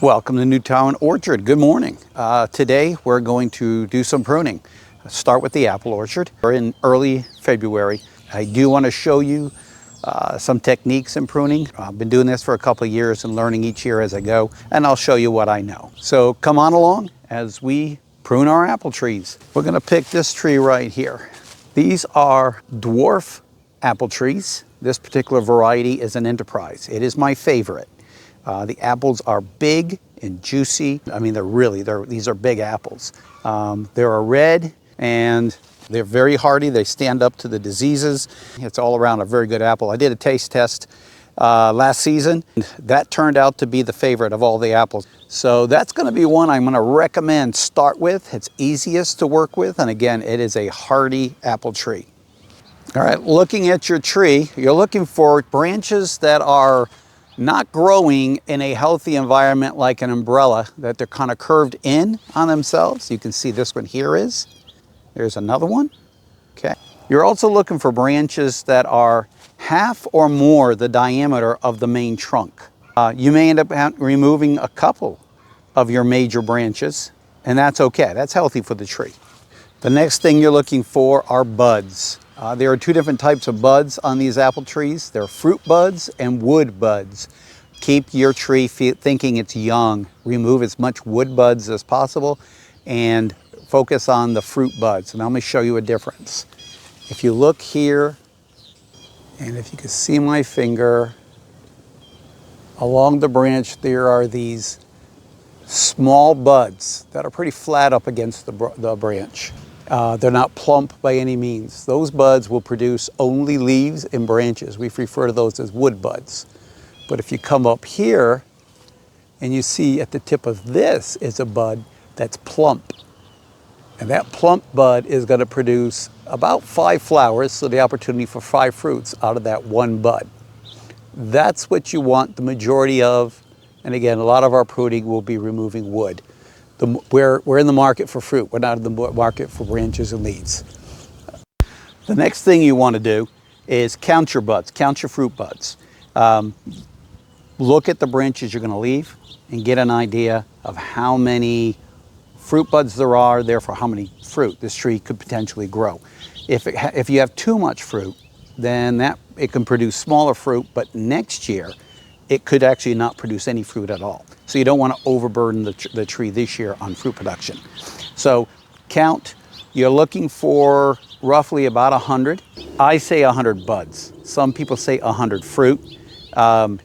Welcome to Newtown Orchard. Good morning. Today we're going to do some pruning. Start with the apple orchard. We're in early February. I do want to show you some techniques in pruning. I've been doing this for a couple of years and learning each year as I go, and I'll show you what I know. So come on along as we prune our apple trees. We're going to pick this tree right here. These are dwarf apple trees. This particular variety is an enterprise. It is my favorite. The apples are big and juicy. I mean, these are big apples. They're a red and they're very hardy. They stand up to the diseases. It's all around a very good apple. I did a taste test last season. That turned out to be the favorite of all the apples. So that's going to be one I'm going to recommend start with. It's easiest to work with. And again, it is a hardy apple tree. All right, looking at your tree, you're looking for branches that are not growing in a healthy environment like an umbrella, that they're kind of curved in on themselves. You can see this one here is. There's another one. Okay. You're also looking for branches that are half or more the diameter of the main trunk. You may end up removing a couple of your major branches, and that's okay. That's healthy for the tree. The next thing you're looking for are buds. There are two different types of buds on these apple trees. They're fruit buds and wood buds. Keep your tree thinking it's young. Remove as much wood buds as possible and focus on the fruit buds. And let me show you a difference. If you look here, and if you can see my finger, along the branch there are these small buds that are pretty flat up against the branch. They're not plump by any means. Those buds will produce only leaves and branches. We refer to those as wood buds. But if you come up here and you see at the tip of this is a bud that's plump. And that plump bud is going to produce about 5 flowers, so the opportunity for 5 fruits out of that one bud. That's what you want the majority of. And again, a lot of our pruning will be removing wood. We're in the market for fruit. We're not in the market for branches and leaves. The next thing you want to do is count your buds, count your fruit buds. Look at the branches you're going to leave and get an idea of how many fruit buds there are, therefore how many fruit this tree could potentially grow. If you have too much fruit, then it can produce smaller fruit, but next year it could actually not produce any fruit at all. So you don't want to overburden the tree this year on fruit production. So count, you're looking for roughly about 100. I say 100 buds. Some people say 100 fruit.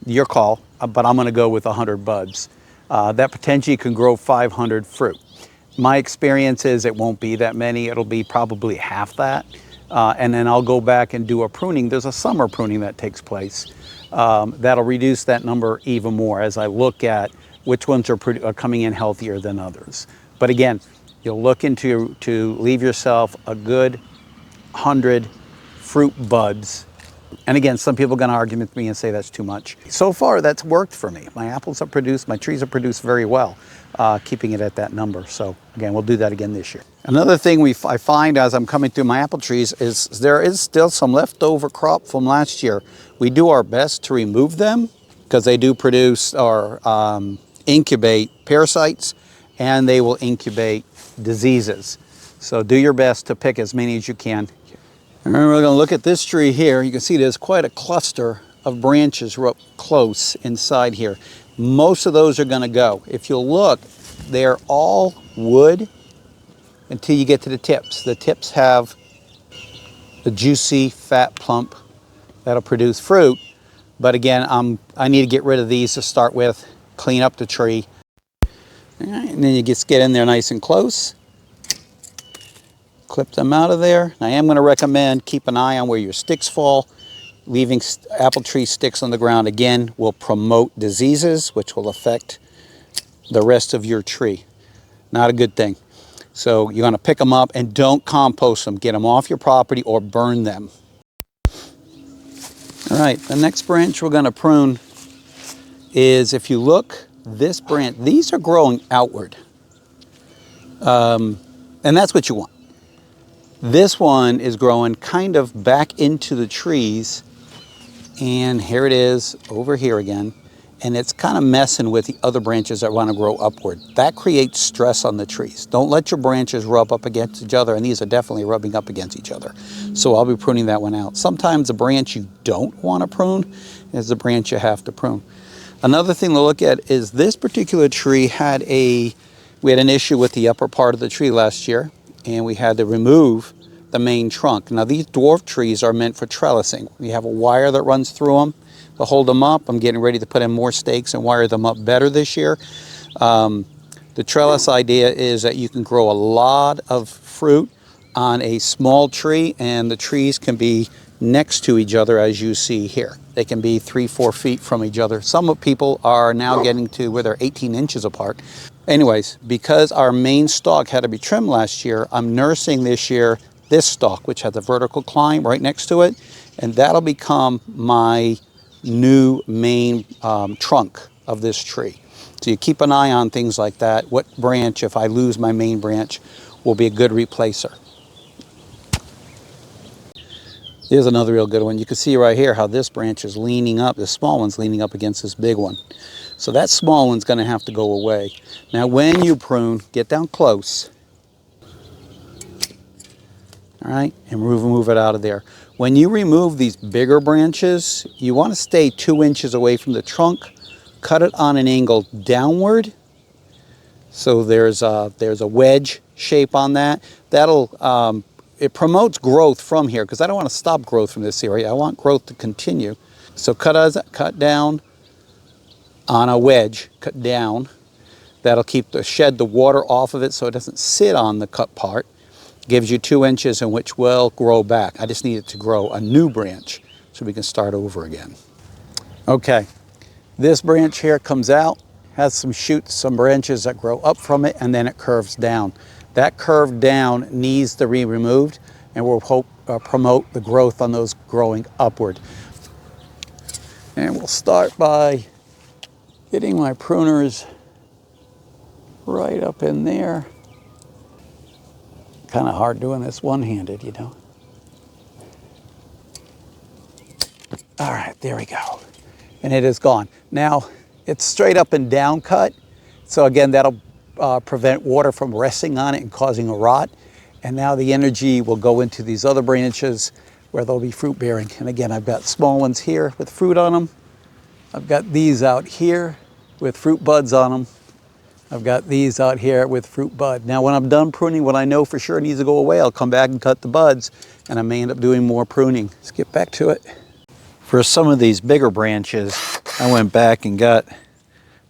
Your call, but I'm going to go with 100 buds. That potentially can grow 500 fruit. My experience is it won't be that many. It'll be probably half that. And then I'll go back and do a pruning. There's a summer pruning that takes place. That'll reduce that number even more as I look at which ones are coming in healthier than others. But again, you're looking to leave yourself a good 100 fruit buds. And again, some people are going to argue with me and say that's too much. So far, that's worked for me. My trees have produced very well, keeping it at that number. So again, we'll do that again this year. Another thing I find as I'm coming through my apple trees is there is still some leftover crop from last year. We do our best to remove them because they do produce or incubate parasites, and they will incubate diseases. So do your best to pick as many as you can. And we're going to look at this tree here. You can see there's quite a cluster of branches up close inside here. Most of those are going to go. If you'll look, they're all wood until you get to the tips. The tips have the juicy, fat plump that'll produce fruit. But again, I need to get rid of these to start with, clean up the tree. All right, and then you just get in there nice and close. Clip them out of there. I am going to recommend keep an eye on where your sticks fall. Leaving apple tree sticks on the ground, again, will promote diseases, which will affect the rest of your tree. Not a good thing. So you're going to pick them up and don't compost them. Get them off your property or burn them. All right, the next branch we're going to prune is, if you look, this branch, these are growing outward. And that's what you want. This one is growing kind of back into the trees, and here it is over here again. and it's kind of messing with the other branches that want to grow upward. That creates stress on the trees. Don't let your branches rub up against each other, and these are definitely rubbing up against each other. So I'll be pruning that one out. Sometimes the branch you don't want to prune is the branch you have to prune. Another thing to look at is this particular tree we had an issue with the upper part of the tree last year, and we had to remove the main trunk. Now these dwarf trees are meant for trellising. We have a wire that runs through them to hold them up. I'm getting ready to put in more stakes and wire them up better this year. The trellis idea is that you can grow a lot of fruit on a small tree, and the trees can be next to each other, as you see here. They can be 3-4 feet from each other. Some people are now getting to where they're 18 inches apart. Anyways, because our main stalk had to be trimmed last year, I'm nursing this year this stalk, which has a vertical climb right next to it, and that'll become my new main trunk of this tree. So you keep an eye on things like that. What branch, if I lose my main branch, will be a good replacer. Here's another real good one. You can see right here how this branch is leaning up, the small one's leaning up against this big one. So that small one's going to have to go away. Now when you prune, get down close. All right, and move it out of there. When you remove these bigger branches, you want to stay 2 inches away from the trunk. Cut it on an angle downward. So there's a wedge shape on that. It promotes growth from here, because I don't want to stop growth from this area. I want growth to continue. So cut down on a wedge, cut down. That'll shed the water off of it so it doesn't sit on the cut part. Gives you 2 inches in which will grow back. I just need it to grow a new branch so we can start over again. Okay, this branch here comes out, has some shoots, some branches that grow up from it, and then it curves down. That curve down needs to be removed, and we'll promote the growth on those growing upward. And we'll start by getting my pruners right up in there. Kind of hard doing this one-handed, you know. All right, there we go. And it is gone. Now, it's straight up and down cut. So again, that'll prevent water from resting on it and causing a rot. And now the energy will go into these other branches where they'll be fruit bearing. And again, I've got small ones here with fruit on them. I've got these out here with fruit buds on them. I've got these out here with fruit bud. Now when I'm done pruning, what I know for sure needs to go away, I'll come back and cut the buds, and I may end up doing more pruning. Let's get back to it. For some of these bigger branches, I went back and got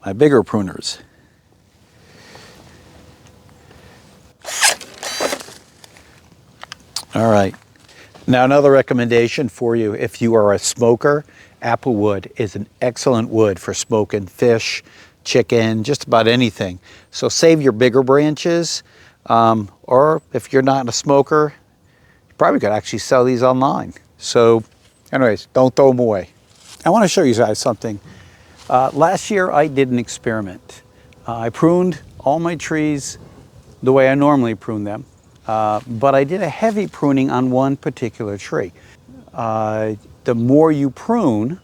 my bigger pruners. All right, now another recommendation for you, if you are a smoker, apple wood is an excellent wood for smoking fish, chicken, just about anything. So save your bigger branches, or if you're not a smoker, you probably could actually sell these online. So anyways, don't throw them away. I want to show you guys something. Last year I did an experiment. I pruned all my trees the way I normally prune them, but I did a heavy pruning on one particular tree. The more you prune,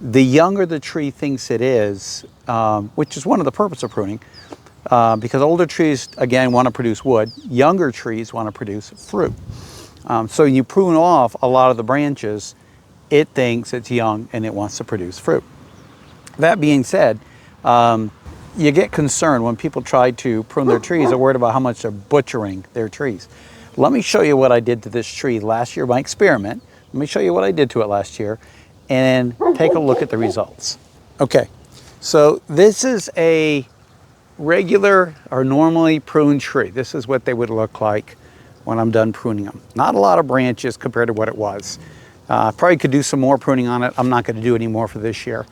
the younger the tree thinks it is, which is one of the purpose of pruning, because older trees, again, want to produce wood. Younger trees want to produce fruit. So you prune off a lot of the branches, it thinks it's young and it wants to produce fruit. That being said, you get concerned when people try to prune their trees. They're worried about how much they're butchering their trees. Let me show you what I did to this tree last year, my experiment. Let me show you what I did to it last year, and take a look at the results. Okay, so this is a regular or normally pruned tree. This is what they would look like when I'm done pruning them. Not a lot of branches compared to what it was. Probably could do some more pruning on it. I'm not going to do any more for this year.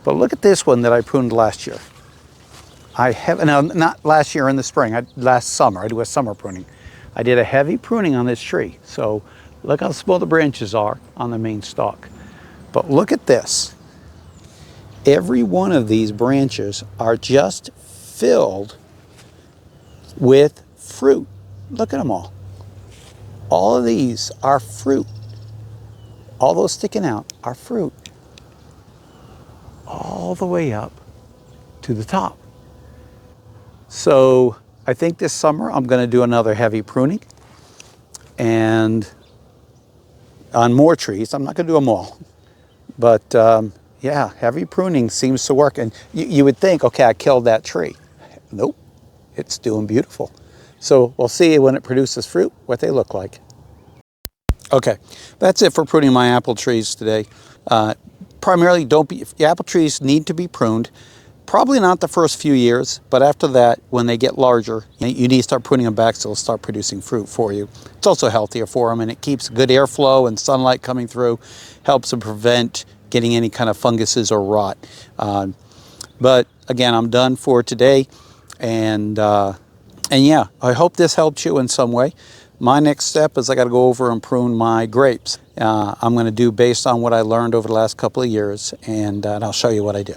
But look at this one that I pruned last year. No, not last year in the spring, last summer. I do a summer pruning. I did a heavy pruning on this tree. So look how small the branches are on the main stalk. But look at this. Every one of these branches are just filled with fruit. Look at them all. All of these are fruit. All those sticking out are fruit. all the way up to the top. So I think this summer I'm going to do another heavy pruning, and on more trees. I'm not going to do them all, but yeah, heavy pruning seems to work. And you would think, okay, I killed that tree. Nope, it's doing beautiful. So we'll see when it produces fruit what they look like. Okay, that's it for pruning my apple trees today. Primarily, if the apple trees need to be pruned. Probably not the first few years, but after that, when they get larger, you need to start pruning them back so they'll start producing fruit for you. It's also healthier for them, and it keeps good airflow and sunlight coming through, helps to prevent getting any kind of funguses or rot. But again, I'm done for today, and yeah, I hope this helped you in some way. My next step is I got to go over and prune my grapes. I'm going to do based on what I learned over the last couple of years, and I'll show you what I do.